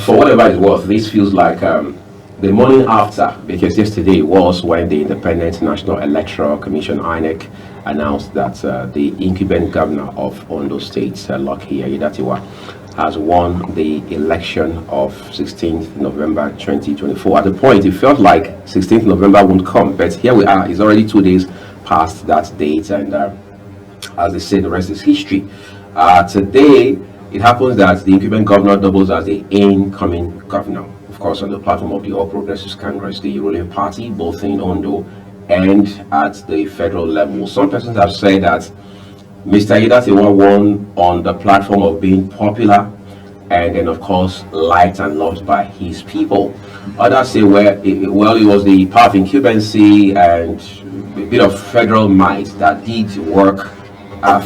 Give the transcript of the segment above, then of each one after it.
For whatever it's worth, this feels like the morning after, because yesterday was when the Independent National Electoral Commission (INEC) announced that the incumbent governor of Ondo State, Lucky Aiyedatiwa, has won the election of 16th November 2024. At the point, it felt like 16th November won't come, but here we are. It's already 2 days past that date, and as they say, the rest is history. Today, it happens that the incumbent governor doubles as the incoming governor, of course, on the platform of the All Progressives Congress, the ruling party, both in Ondo and at the federal level. Some persons have said that Mr. Aiyedatiwa won on the platform of being popular and then, of course, liked and loved by his people. Others say, well, it was the power of incumbency and a bit of federal might that did work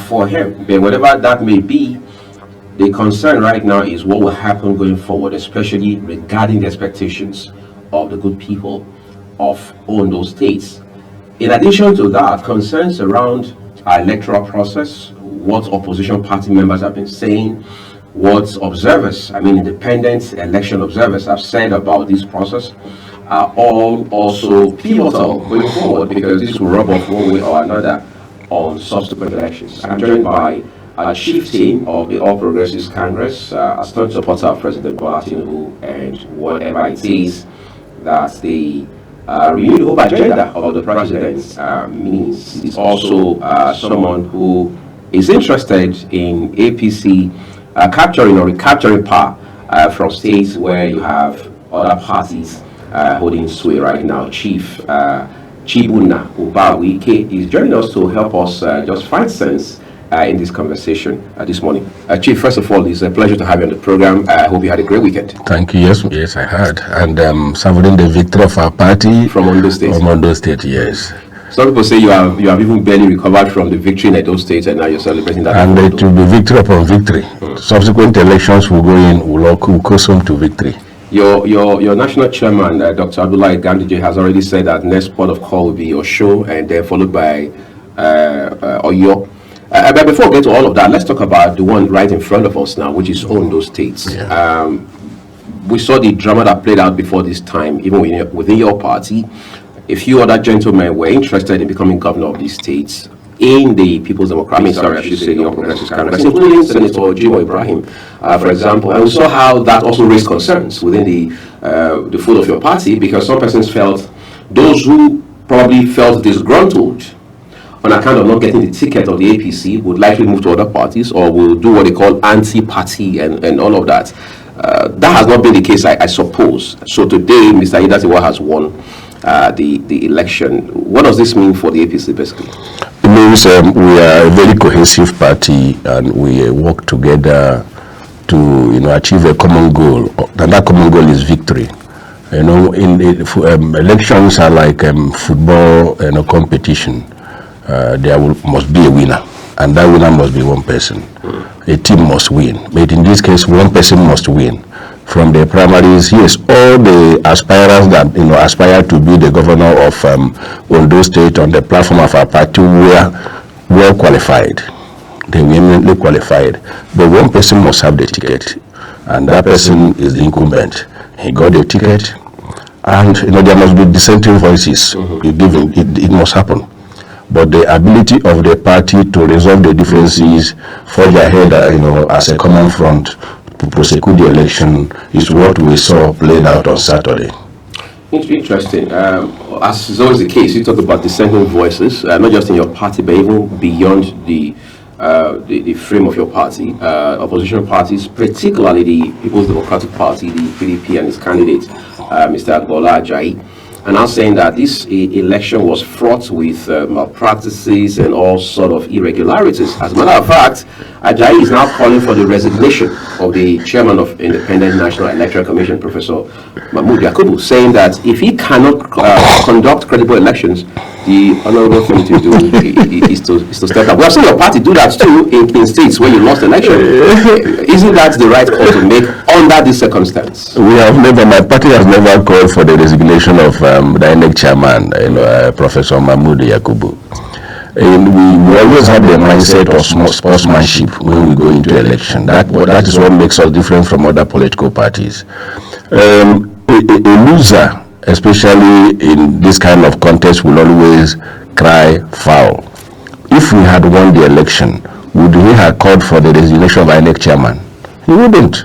for him. But whatever that may be, the concern right now is what will happen going forward, especially regarding the expectations of the good people of Ondo States. In addition to that, concerns around our electoral process, what opposition party members have been saying, what observers, independent election observers have said about this process are all also pivotal going forward, because this will rub off one way or another on subsequent elections. I'm joined by a chief team of the All Progressives Congress, a staunch supporter of President Bola Tinubu, and whatever it is that the renewed hope agenda of the president means. Is also someone who is interested in APC capturing or recapturing power from states where you have other parties holding sway right now. Chief Chibuna Ubawuike is joining us to help us just find sense in this conversation this morning. Chief, first of all, it's a pleasure to have you on the program. I hope you had a great weekend. Thank you. Yes, I had. And celebrating the victory of our party from Ondo State. From Ondo State, yes. Some people say you have even barely recovered from the victory in Edo State, and now you're celebrating that. And it will be victory upon victory. Subsequent elections will go in, will custom to victory. Your national chairman, Dr. Abdullahi Ganduje, has already said that next port of call will be your show, and then followed by Oyo. But before we get to all of that, let's talk about the one right in front of us now, which is Ondo State. Yeah. We saw the drama that played out before this time, even within your party. A few other gentlemen were interested in becoming governor of these states in the People's Democratic, the All Progressives Congress, including Senator Jimo Ibrahim, for example. And we saw how that also raised concerns within the fold of your party, because some persons felt, those who probably felt disgruntled on account of not getting the ticket of the APC would likely move to other parties, or will do what they call anti-party and all of that. That has not been the case, I suppose. So today, Mr. Aiyedatiwa has won the election. What does this mean for the APC, basically? It means we are a very cohesive party, and we work together to achieve a common goal, and that common goal is victory. Elections are like football competition. There must be a winner, and that winner must be one person. A team must win, but in this case, one person must win. From the primaries, yes, all the aspirants that aspire to be the governor of Ondo State on the platform of our party were well qualified. They were eminently qualified, but one person must have the ticket, and that person is the incumbent. He got the ticket, and there must be dissenting voices. It must happen. But the ability of the party to resolve the differences, forge ahead, as a common front to prosecute the election is what we saw played out on Saturday. Interesting. As is always the case, you talk about dissenting voices, not just in your party, but even beyond the frame of your party. Opposition parties, particularly the People's Democratic Party, the PDP, and its candidate, Mr. Bola Ajayi, and now saying that this election was fraught with malpractices and all sort of irregularities. As a matter of fact, Ajayi is now calling for the resignation of the chairman of Independent National Electoral Commission, Professor Mahmood Yakubu, saying that if he cannot conduct credible elections, the honorable thing to do is to step up. We have seen your party do that too in states where you lost election. Isn't that the right call to make under this circumstance? My party has never called for the resignation of the INEC chairman, Professor Mahmood Yakubu. And we always have the mindset of sportsmanship when we go into election. That is what makes us different from other political parties. A loser, especially in this kind of contest, will always cry foul. If we had won the election, would he have called for the resignation of INEC chairman? He wouldn't.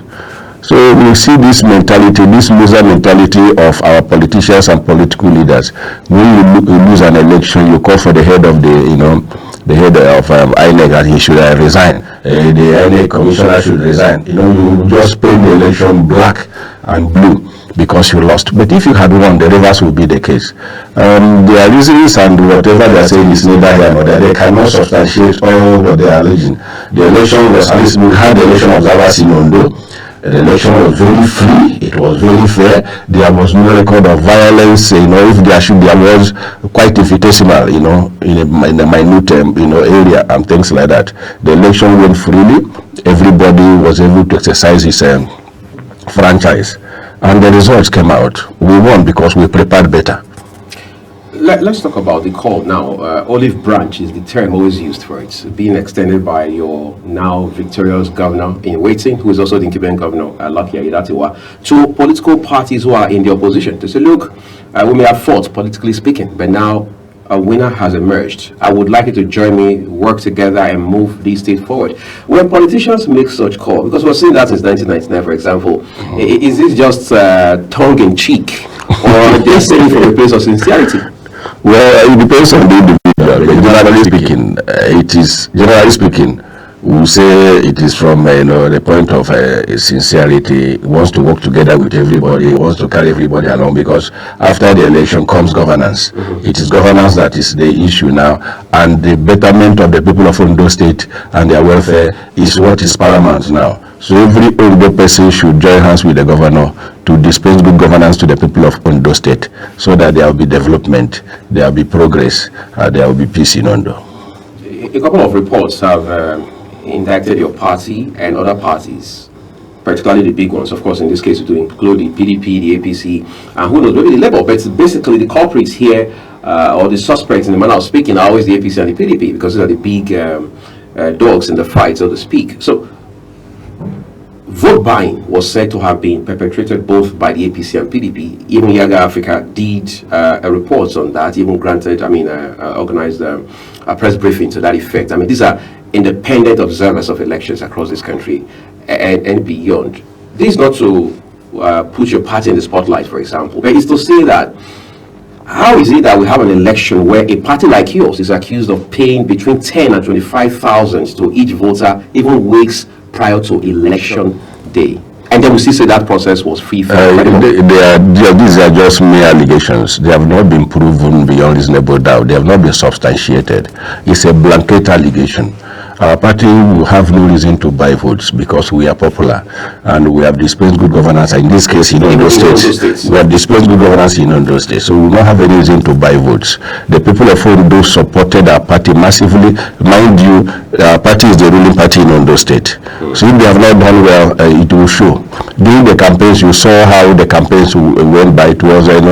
So we see this mentality, this loser mentality of our politicians and political leaders. When you lose an election, you call for the head of the head of INEC that he should resign. The INEC commissioner should resign. You just paint the election black and blue because you lost. But if you had won, the reverse would be the case. Their reasons and whatever they are saying is neither here nor there. They cannot substantiate all what they are alleging. The election was, at least we had the election observers in Ondo. The election was very free, it was very fair, there was no record of violence, if there was quite infinitesimal, in a minute, area and things like that. The election went freely, everybody was able to exercise his franchise, and the results came out. We won because we prepared better. Let's talk about the call now. Olive branch is the term always used for it, being extended by your now victorious governor in waiting, who is also the incumbent governor, Lucky Aiyedatiwa, to political parties who are in the opposition to say, look, we may have fought, politically speaking, but now a winner has emerged. I would like you to join me, work together, and move the state forward. When politicians make such call, because we've seen that since 1999, for example, is this just tongue-in-cheek, or they say it from a place of sincerity? Well, it depends on the individual, but generally speaking, we'll say it is from the point of sincerity. He wants to work together with everybody, he wants to carry everybody along, because after the election comes governance. It is governance that is the issue now, and the betterment of the people of Ondo State and their welfare is what is paramount now. So every Ondo person should join hands with the governor to dispense good governance to the people of Ondo State, so that there will be development, there will be progress, there will be peace in Ondo. A couple of reports have indicted your party and other parties, particularly the big ones, of course, in this case, to include the PDP, the APC, and who knows, maybe the Labour, but basically the culprits here, or the suspects in the manner of speaking, are always the APC and the PDP, because these are the big dogs in the fight, so to speak. So, vote buying was said to have been perpetrated both by the APC and PDP. Even Yaga Africa did a report on that, even organized a press briefing to that effect. These are independent observers of elections across this country and beyond. This is not to put your party in the spotlight, for example, but it's to say that how is it that we have an election where a party like yours is accused of paying between 10 and 25,000 to each voter, even weeks prior to election day, and then we see that process was free? These are just mere allegations. They have not been proven beyond reasonable doubt. They have not been substantiated. It's a blanket allegation. Our party will have no reason to buy votes because we are popular and we have dispensed good governance. In this case, in Ondo State, we have dispensed good governance in Ondo State, so we will not have any reason to buy votes. The people of Ondo supported our party massively. Mind you, our party is the ruling party in Ondo State. So if they have not done well, it will show. During the campaigns, you saw how the campaigns went by. It was a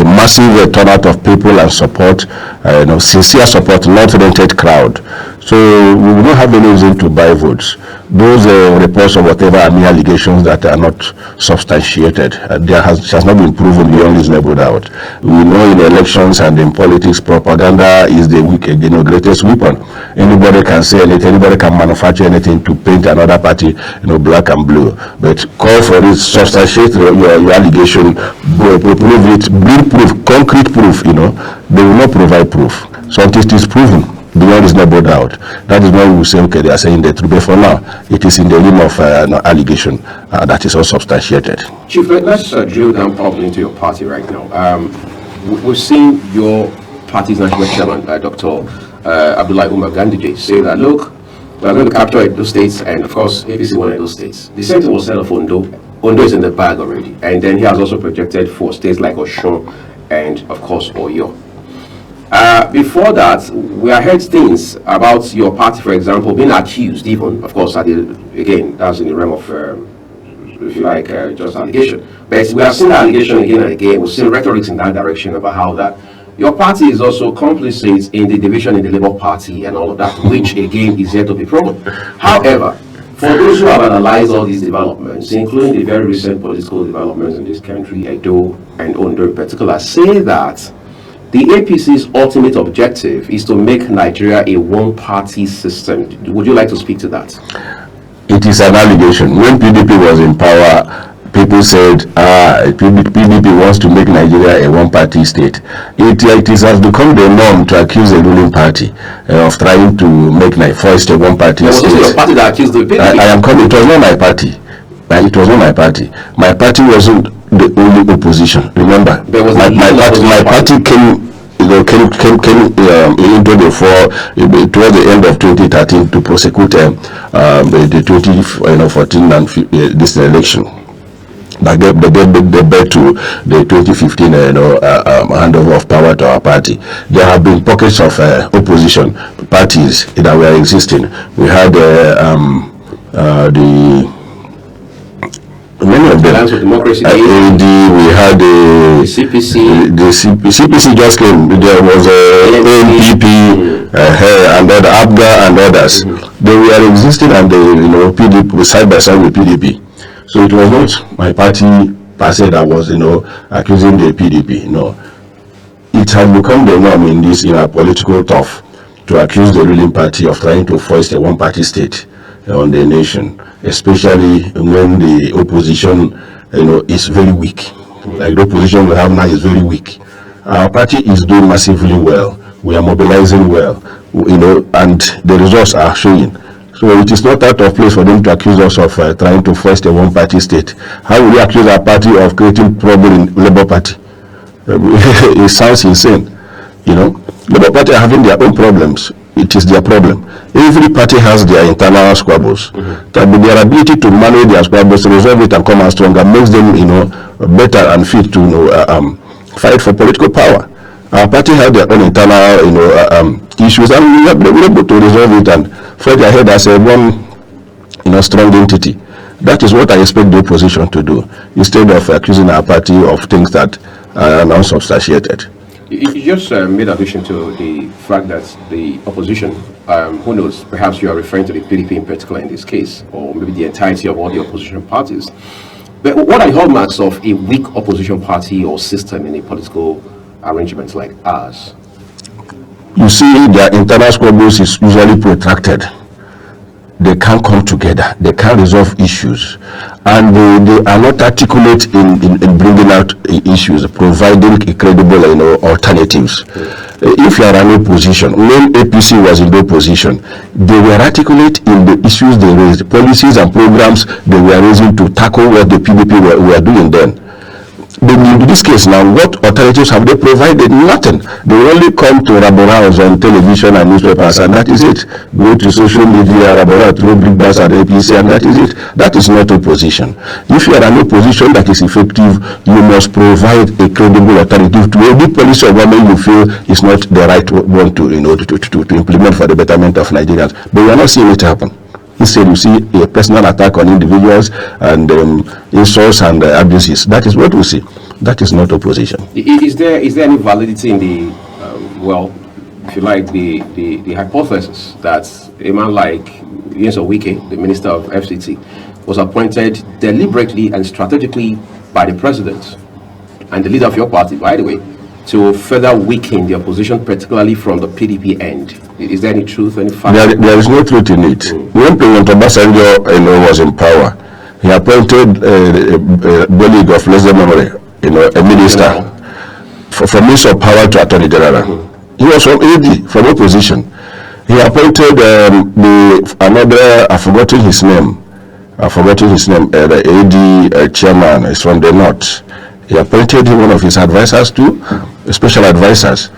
massive turnout of people and support, sincere support, not rented crowd. So we will not have any reason to buy votes. Those reports or whatever are mere allegations that are not substantiated. There has not been proven beyond reasonable doubt. We know in elections and in politics, propaganda is the greatest weapon. Anybody can say anything, anybody can manufacture anything to paint another party, black and blue. But call for it, substantiate your allegation, prove it, bring proof, concrete proof. They will not provide proof. So until it is proven beyond reasonable doubt, that is why we will say, okay, they are saying the truth. But for now, it is in the realm of allegation that is unsubstantiated. Chief, let's drill down properly into your party right now. We've seen your party's national chairman, Dr. Abdullahi Umar Ganduje, say that, look, we are going to capture those states, and of course, APC won those states. The same thing was said of Ondo. Ondo is in the bag already. And then he has also projected for states like Osun and, of course, Oyo. Before that, we have heard things about your party, for example, being accused, even, of course, again, that's in the realm of, if you like, just allegation. But we have seen that allegation again and again. We've seen rhetorics in that direction about how that Your party is also complicit in the division in the Labour Party and all of that, which again is yet to be proven. However, for those who have analyzed all these developments, including the very recent political developments in this country, Edo and Ondo in particular, say that the APC's ultimate objective is to make Nigeria a one-party system. Would you like to speak to that? It is an allegation. When PDP was in power, people said PDP wants to make Nigeria a one-party state. It has become the norm to accuse a ruling party of trying to make first a one-party state. Was it your party that accused the PDP? I am coming. It was not my party. It was not my party. My party wasn't the only opposition. Remember, my party came into the fore towards the end of 2013 to prosecute the 2014 and this election. That gave the birth to the 2015 handover of power to our party. There have been pockets of opposition parties that were existing. We had many of them. Democracy, AD, we had the CPC. The CPC just came. There was ANPP and other ABGA and others. They were existing, and they PDP side by side with PDP. So it was not my party per se that was accusing the PDP. No, it has become the norm in our political turf to accuse the ruling party of trying to foist a one-party state on the nation, especially when the opposition is very weak. Like the opposition we have now is very weak. Our party is doing massively well. We are mobilizing well, and the results are showing. So it is not out of place for them to accuse us of trying to foist a one-party state. How will we accuse our party of creating trouble in Labour Party? It sounds insane. Labour Party are having their own problems. It is their problem. Every party has their internal squabbles. Their ability to manage their squabbles, resolve it, and come out stronger makes them, better and fit to fight for political power. Our party have their own internal, issues, and we are able to resolve it and fight ahead as a one, strong entity. That is what I expect the opposition to do, instead of accusing our party of things that are unsubstantiated. You just made allusion to the fact that the opposition, who knows, perhaps you are referring to the PDP in particular in this case, or maybe the entirety of all the opposition parties. But what are the hallmarks of a weak opposition party or system in a political arrangement like ours? You see, their internal squabbles is usually protracted. They can't come together. They can't resolve issues, and they are not articulate in bringing out issues, providing credible alternatives. If you are in opposition, when APC was in the opposition, they were articulate in the issues they raised, policies and programs they were raising to tackle what the PDP were doing then. In this case now, what alternatives have they provided? Nothing. They only come to Raboraos on television and newspapers, and that is it. Go to social media, Raboraos, throw big bus at APC, and that is it. That is not opposition. If you are an opposition that is effective, you must provide a credible alternative to any policy or government you feel is not the right one to implement for the betterment of Nigerians. But we are not seeing it happen. Instead, you see a personal attack on individuals and insults and abuses. That is what we see. That is not opposition. Is there any validity in the, if you like, the hypothesis that a man like Ubawuike, the Minister of FCT, was appointed deliberately and strategically by the president and the leader of your party, by the way, to further weaken the opposition, particularly from the PDP end? Is there any truth, any fact? There is no truth in it. When President Obasanjo was in power, he appointed a colleague of blessed memory, a minister, from Minister of Power to Attorney General. He was from AD, from opposition. He appointed another, I've forgotten his name, the AD chairman is from the North. He appointed him one of his advisors too, special advisors.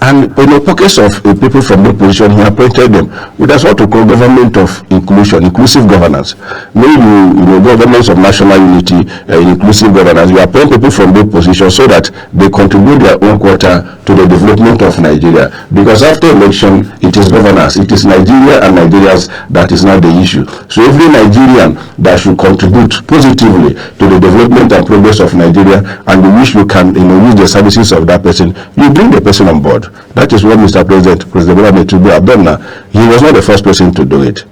And pockets of people from the opposition, he appointed them. That's what we call government of inclusion, inclusive governance. When governments of national unity, inclusive governance, you appoint people from the opposition so that they contribute their own quota to the development of Nigeria. Because after election, it is governance. It is Nigeria and Nigerians that is not the issue. So every Nigerian that should contribute positively to the development and progress of Nigeria, and you wish you can use the services of that person, you bring the person on board. That is what Mr. President Bola Tinubu have done now. He was not the first person to do it.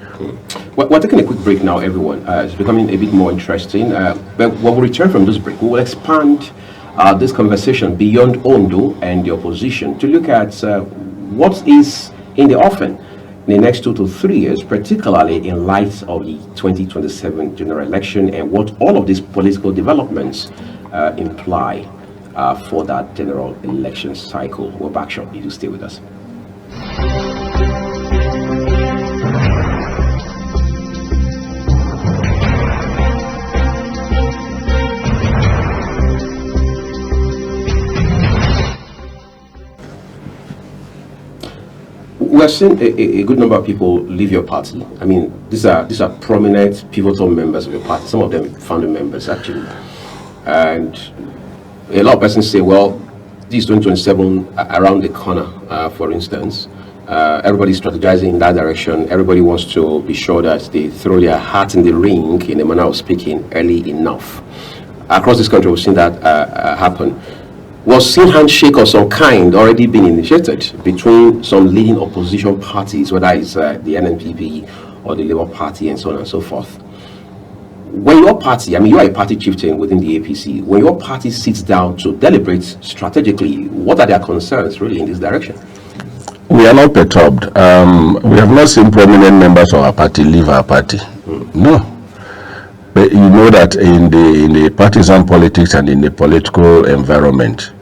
Well, we're taking a quick break now, everyone. It's becoming a bit more interesting. But when we return from this break, we will expand this conversation beyond Ondo and the opposition to look at what is in the offing in the next 2 to 3 years, particularly in light of the 2027 general election and what all of these political developments imply for that general election cycle. We're back shortly. Do stay with us. We are seeing a good number of people leave your party. I mean, these are prominent, pivotal members of your party. Some of them founding members, actually. And a lot of persons say, well, this 2027 around the corner, for instance. Everybody's strategizing in that direction. Everybody wants to be sure that they throw their hat in the ring, in a manner of speaking, early enough. Across this country, we've seen that happen. Was seen handshake of some kind already been initiated between some leading opposition parties, whether it's the NNPP or the Labour Party and so on and so forth? When your party, I mean, you are a party chieftain within the APC, when your party sits down to deliberate strategically, what are their concerns really in this direction? We are not perturbed. We have not seen prominent members of our party leave our party. No. But you know that in the partisan politics and in the political environment,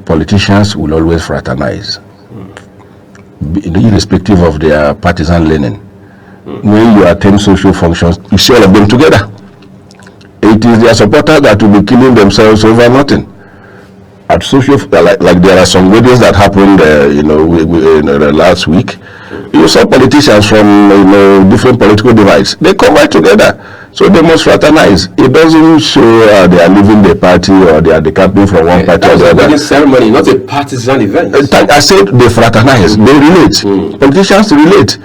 politicians will always fraternize, irrespective of their partisan leaning. When you attend social functions, you see all of them together. It is their supporters that will be killing themselves over nothing. At social, like there are some weddings that happened, last week. You saw politicians from different political divides. They come right together, so they must fraternize. It doesn't show they are leaving the party or they are decamping from one party or the other. That's a ceremony, not a partisan event. I said they fraternize. They relate. Politicians relate.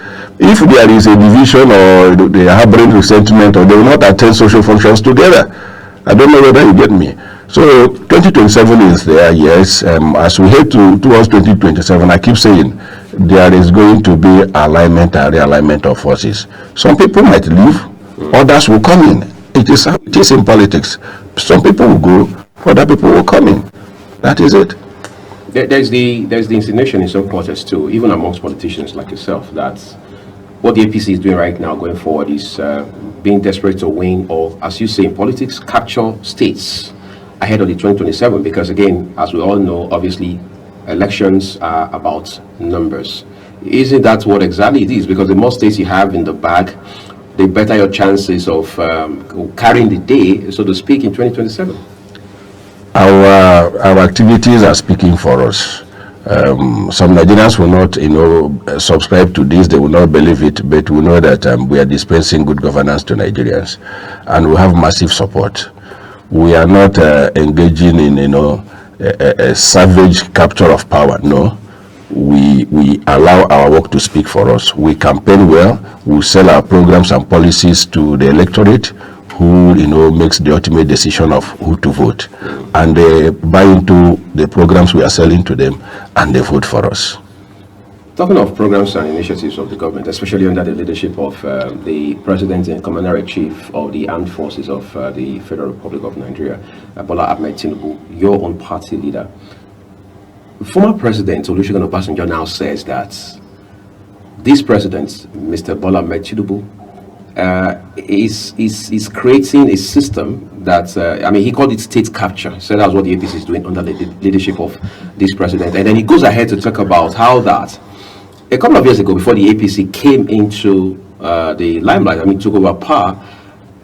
If there is a division or they are harboring resentment, or they will not attend social functions together. I don't know whether you get me. So 2027 is there, yes. As we head towards 2027, I keep saying there is going to be alignment and realignment of forces. Some people might leave, others will come in. It is in politics. Some people will go, other people will come in. That is it. There's the insinuation in some quarters too, even amongst politicians like yourself, that what the APC is doing right now going forward is being desperate to win, or as you say in politics, capture states ahead of the 2027, because again, as we all know, obviously elections are about numbers. Isn't that what exactly it is? Because the more states you have in the bag, the better your chances of carrying the day, so to speak, in 2027. Our activities are speaking for us. Some Nigerians will not, subscribe to this. They will not believe it, but we know that we are dispensing good governance to Nigerians, and we have massive support. We are not engaging in, a savage capture of power. No, we allow our work to speak for us. We campaign well. We sell our programs and policies to the electorate, who makes the ultimate decision of who to vote, and they buy into the programs we are selling to them, and they vote for us. Talking of programs and initiatives of the government, especially under the leadership of the President and Commander-in-Chief of the Armed Forces of the Federal Republic of Nigeria, Bola Ahmed Tinubu, your own party leader. Former President Olusegun Obasanjo now says that this president, Mr. Bola Ahmed Tinubu, is creating a system that, he called it state capture. So that's what the APC is doing under the leadership of this president. And then he goes ahead to talk about how that, a couple of years ago, before the APC came into the limelight, took over power,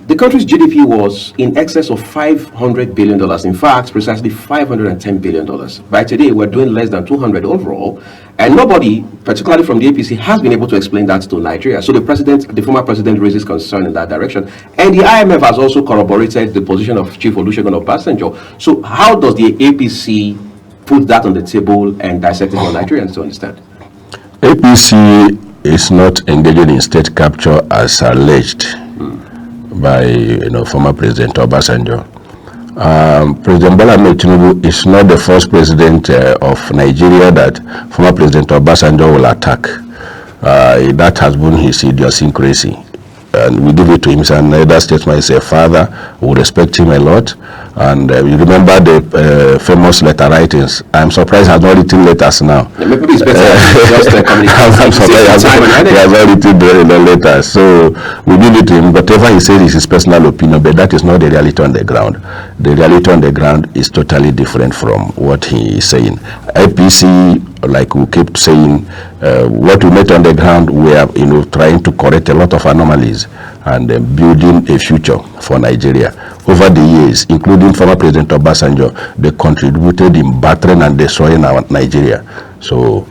The country's GDP was in excess of $500 billion. In fact, precisely $510 billion. By today, we're doing less than 200 overall. And nobody, particularly from the APC, has been able to explain that to Nigeria. So the former president raises concern in that direction. And the IMF has also corroborated the position of Chief Olusegun Obasanjo. So how does the APC put that on the table and dissect it for Nigerians to understand? APC is not engaging in state capture as alleged by former President Obasanjo. President Bola Ahmed Tinubu is not the first president of Nigeria that former President Obasanjo will attack. That has been his idiosyncrasy. And we give it to him. He's another statesman. He's a father. We respect him a lot. And you remember the famous letter writings. I'm surprised he has not written letters now. Yeah, maybe it's better just I'm surprised he has not written the letters. So we give it to him. Whatever he says is his personal opinion, but that is not the reality on the ground. The reality on the ground is totally different from what he is saying. APC, like we keep saying, what we met on the ground, we are trying to correct a lot of anomalies and building a future for Nigeria. Over the years, including former President Obasanjo, they contributed in battering and destroying our Nigeria. So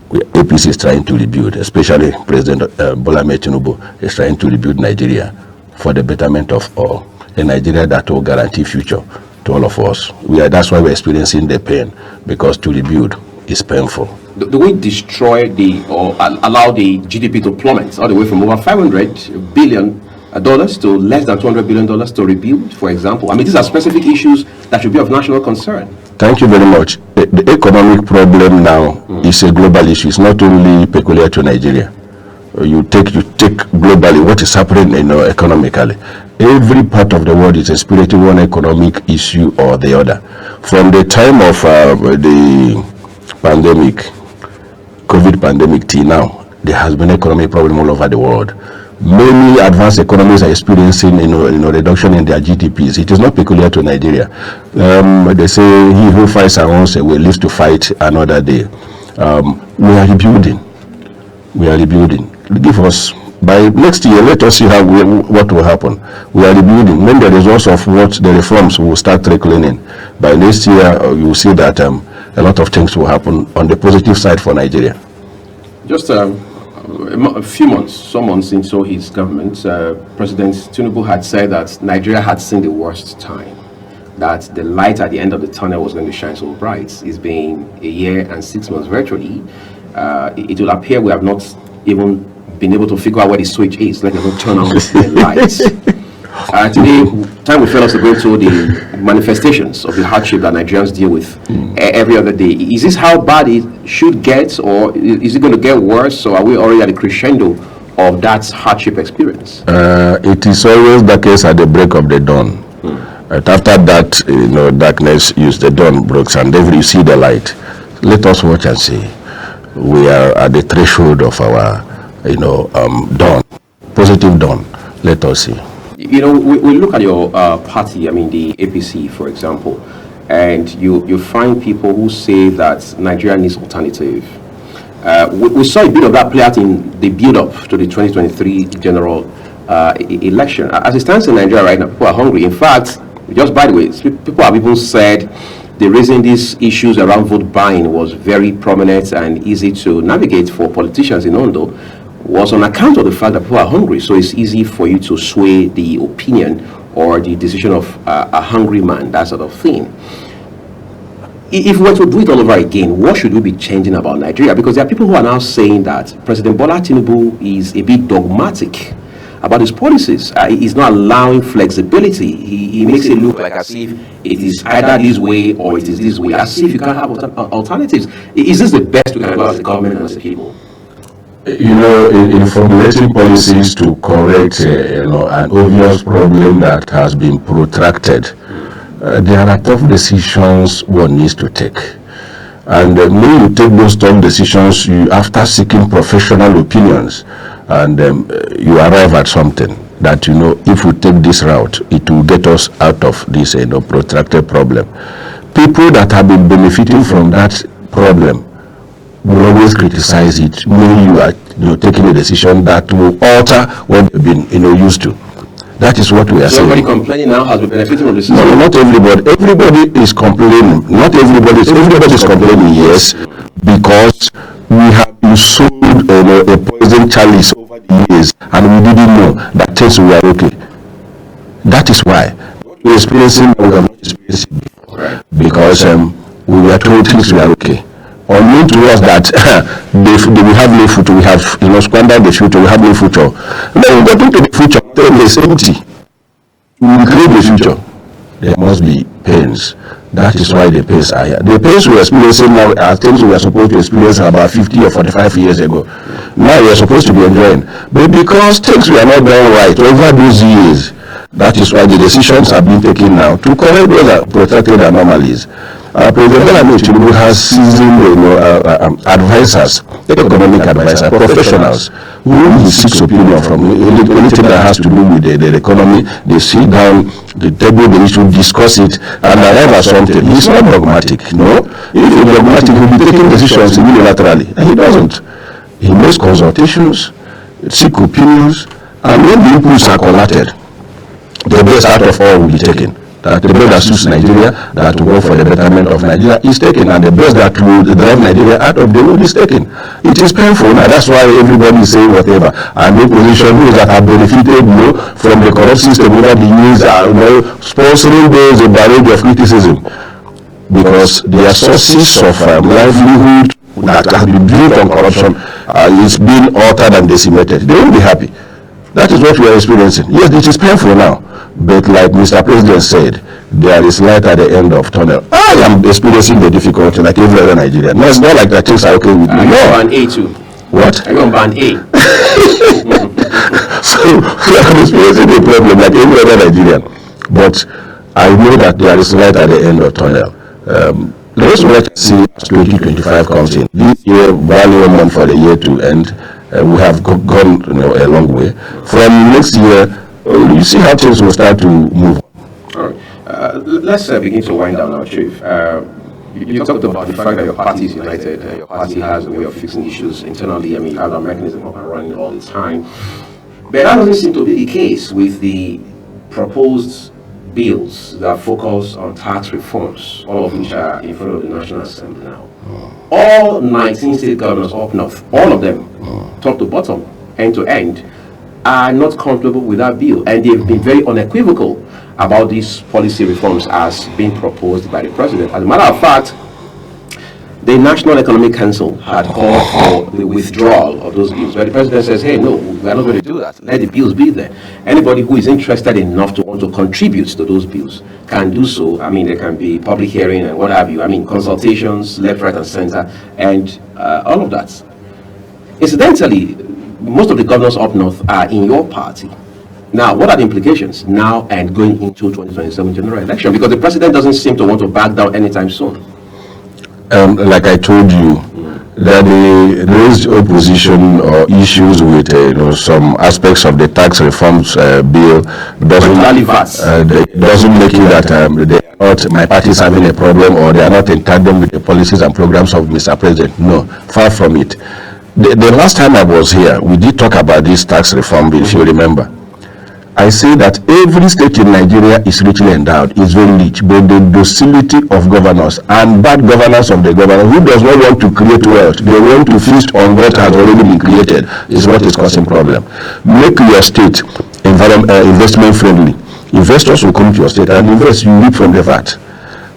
APC is trying to rebuild, especially President Bola Ahmed Tinubu is trying to rebuild Nigeria for the betterment of all, a Nigeria that will guarantee future to all of us. That's why we're experiencing the pain, because to rebuild is painful. Do we destroy or allow the GDP to plummet all the way from over $500 billion to less than $200 billion to rebuild, for example? I mean, these are specific issues that should be of national concern. Thank you very much. The economic problem now is a global issue. It's not only peculiar to Nigeria. You take globally what is happening economically. Every part of the world is experiencing one economic issue or the other. From the time of the pandemic, COVID pandemic till now, there has been economic problem all over the world. Many advanced economies are experiencing reduction in their GDPs. It is not peculiar to Nigeria. They say he who fights once will live to fight another day. We are rebuilding. Give us, by next year, let us see what will happen. We are rebuilding. When the results of what the reforms will start trickling in, by next year you will see that a lot of things will happen on the positive side for Nigeria. Just a few months, some months into his government, President Tinubu had said that Nigeria had seen the worst time, that the light at the end of the tunnel was going to shine so bright. It's been a year and 6 months virtually. It will appear we have not even been able to figure out where the switch is, let alone turn on the lights. Today, time will fail us to go into the manifestations of the hardship that Nigerians deal with every other day. Is this how bad it should get, or is it going to get worse, or are we already at the crescendo of that hardship experience? It is always the case at the break of the dawn. After that, darkness use the dawn breaks, and then you see the light. Let us watch and see. We are at the threshold of our, dawn, positive dawn. Let us see. We look at your party, I mean the APC, for example, and you find people who say that Nigeria needs alternative. We saw a bit of that play out in the build-up to the 2023 general election. As it stands in Nigeria right now, people are hungry. In fact, just by the way, people have even said the reason these issues around vote buying was very prominent and easy to navigate for politicians in Ondo was on account of the fact that people are hungry. So it's easy for you to sway the opinion or the decision of a hungry man, that sort of thing. If we were to do it all over again, what should we be changing about Nigeria? Because there are people who are now saying that President Bola Tinubu is a bit dogmatic about his policies. He's not allowing flexibility. He makes it look like as if it is either this way or it is this way, as if you can't have alternatives. Is this the best we can do as a government and as a people? In formulating policies to correct an obvious problem that has been protracted, there are tough decisions one needs to take. And when you take those tough decisions, after seeking professional opinions, and you arrive at something that, if we take this route, it will get us out of this protracted problem. People that have been benefiting from that problem will always criticize it when you are taking a decision that will alter what you've been used to. That is what we are saying. Somebody complaining now has been benefiting from the system. No, not everybody. Everybody is complaining. Not everybody is complaining, yes, because we have been sold a poison chalice over the years and we didn't know that things were okay. That is why we're experiencing what we have not experienced before. Right. Because we were told things were okay. Unknown to us that we have no future, we have squandered the future, we have no future. Now we got into the future, then it's empty. We create the future. There must be pains. That is why the pains are here. The pains we're experiencing now are things we were supposed to experience about 50 or 45 years ago. Now we are supposed to be enjoying. But because things were not done right over those years, that is why the decisions have been taken now to correct those protected anomalies. President Tinubu has seasoned advisors, economic advisors, professionals who he seeks opinion from anything that has to do with the economy. They sit down, they table the issue, discuss it, and arrive at something. He's not dogmatic, no. If he's dogmatic, he'll be taking decisions unilaterally, and he doesn't. He makes consultations, seek opinions, and when the inputs are collated, the best out of all will be taken. That the best that suits Nigeria, that will work for the betterment of Nigeria is taken, and the best that will drive Nigeria out of the road is taken. It is painful, and that's why everybody is saying whatever. And the opposition, those that have benefited from the corrupt system over the years, are sponsoring those a barrage of criticism, because their sources of livelihood that have been built on corruption is being altered and decimated. They won't be happy. That is what we are experiencing. Yes, it is painful now. But like Mr. President said, there is light at the end of tunnel. I am experiencing the difficulty like every other Nigerian. No, it's not like that things are okay with me. No. Ban A too. What? I'm on ban A. So I'm experiencing the problem like every other Nigerian. But I know that there is light at the end of tunnel. Let's wait and see as 2025 comes in. This year, barely 1 month for the year to end. We have gone a long way. From next year, you see how things will start to move. All right. Let's begin to wind down our Chief. You talked about the fact that your party is united. Your party has a way of fixing issues internally. I mean, you have a mechanism up and running all the time. But that doesn't seem to be the case with the proposed bills that focus on tax reforms, all of which are in front of the National Assembly now. All 19 state governors up north, all of them, top to bottom, end to end, are not comfortable with that bill, and they've been very unequivocal about these policy reforms as being proposed by the president. As a matter of fact, the National Economic Council had called for the withdrawal of those bills, but the president says, hey, no, we're not going to do that. Let the bills be there. Anybody who is interested enough to want to contribute to those bills can do so. I mean, there can be public hearing and what have you. I mean, consultations, left, right, and center, and all of that. Incidentally, most of the governors up north are in your party. Now, what are the implications now and going into 2027 general election? Because the president doesn't seem to want to back down anytime soon. Like I told you, that there is opposition or issues with some aspects of the tax reforms bill. Doesn't make it that they are not, my party is having a problem, or they are not in tandem with the policies and programs of Mr. President. No, far from it. The last time I was here, we did talk about this tax reform bill, if you remember. I say that every state in Nigeria is richly endowed, is very rich, but the docility of governors and bad governance of the governor who does not want to create wealth, they want to feast on what has already been created, is what is causing problem. Make your state investment friendly. Investors will come to your state and invest, you reap from the VAT.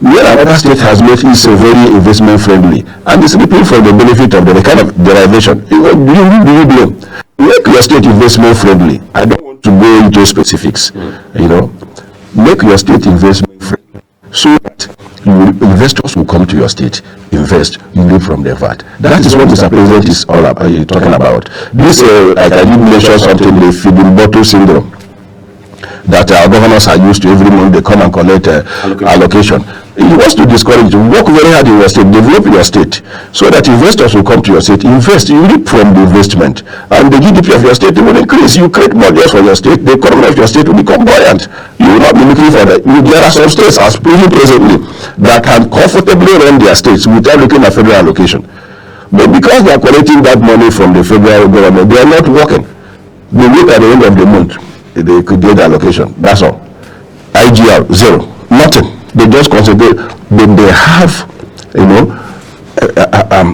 Where another state has made it so very investment friendly and is reaping from the benefit of the kind of derivation, do you blame? Make your state investment friendly. I don't want to go into specifics. Make your state investment friendly so that investors will come to your state, invest, you live from the VAT. That is what Mr. President is all about, talking about. This, I did mention something, the feeding bottle syndrome, that our governors are used to. Every month they come and collect allocation. He wants to discourage you. Work very hard in your state, develop your state, so that investors will come to your state, invest, you reap from the investment, and the GDP of your state will increase. You create more jobs for your state, the economy of your state will become buoyant. You will not be looking for that. There are some states, as presently, that can comfortably run their states without looking at federal allocation. But because they are collecting that money from the federal government, they are not working. They wait at the end of the month. they could get the allocation. That's all. IGR, zero. Nothing. They just concentrate. But they have,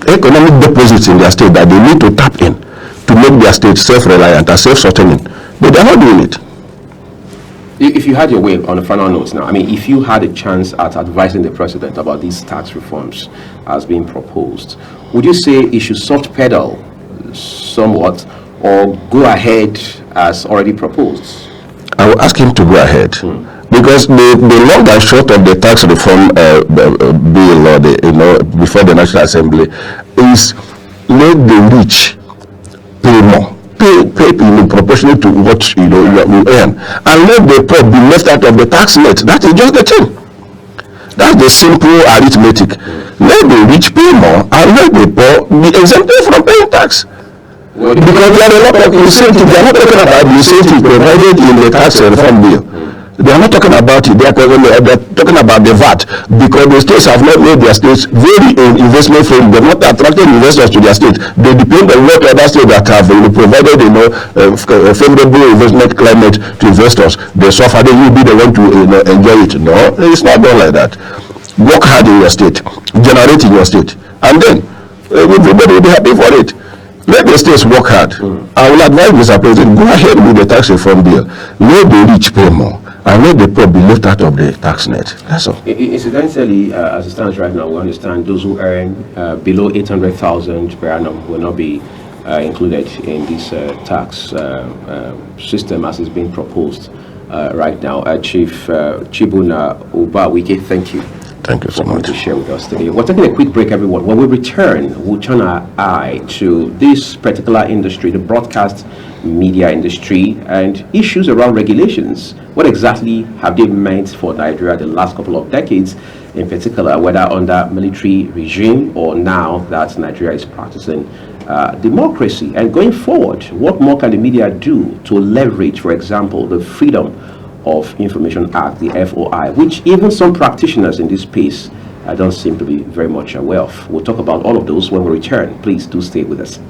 economic deposits in their state that they need to tap in to make their state self-reliant and self-sustaining. But they're not doing it. If you had your way on the final notes now, I mean, if you had a chance at advising the president about these tax reforms as being proposed, would you say he should soft pedal somewhat or go ahead as already proposed? I will ask him to go ahead. Because the long and short of the tax reform bill or before the National Assembly is let the rich pay more. Pay proportionate to what you earn, and let the poor be left out of the tax net. That is just the thing. That's the simple arithmetic. Let the rich pay more, and let the poor be exempted from paying tax. Because there are a lot of incentives. They are not talking about the incentives provided in the tax reform bill. They are not talking about it. They are talking about the VAT, because the states have not made their states very investment friendly. They have not attracted investors to their state. They depend on what other states that have provided a favorable investment climate to investors. They suffer. Then you be the one to enjoy it. No, it's not done like that. Work hard in your state, generate in your state, and then everybody will be happy for it. Let the states work hard. I will advise Mr. President, go ahead with the tax reform bill. Let the rich pay more, and let the poor be left out of the tax net. That's all. Incidentally, as it stands right now, we understand those who earn below 800,000 per annum will not be included in this tax system as is being proposed right now. Chief Chibuna Ubawuike, thank you. Thank you so much. To share with us today. We're taking a quick break, everyone. When we return, we'll turn our eye to this particular industry, the broadcast media industry, and issues around regulations. What exactly have they meant for Nigeria the last couple of decades, in particular, whether under military regime or now that Nigeria is practicing democracy? And going forward, what more can the media do to leverage, for example, the Freedom of Information Act, the FOI, which even some practitioners in this space don't seem to be very much aware of? We'll talk about all of those when we return. Please do stay with us.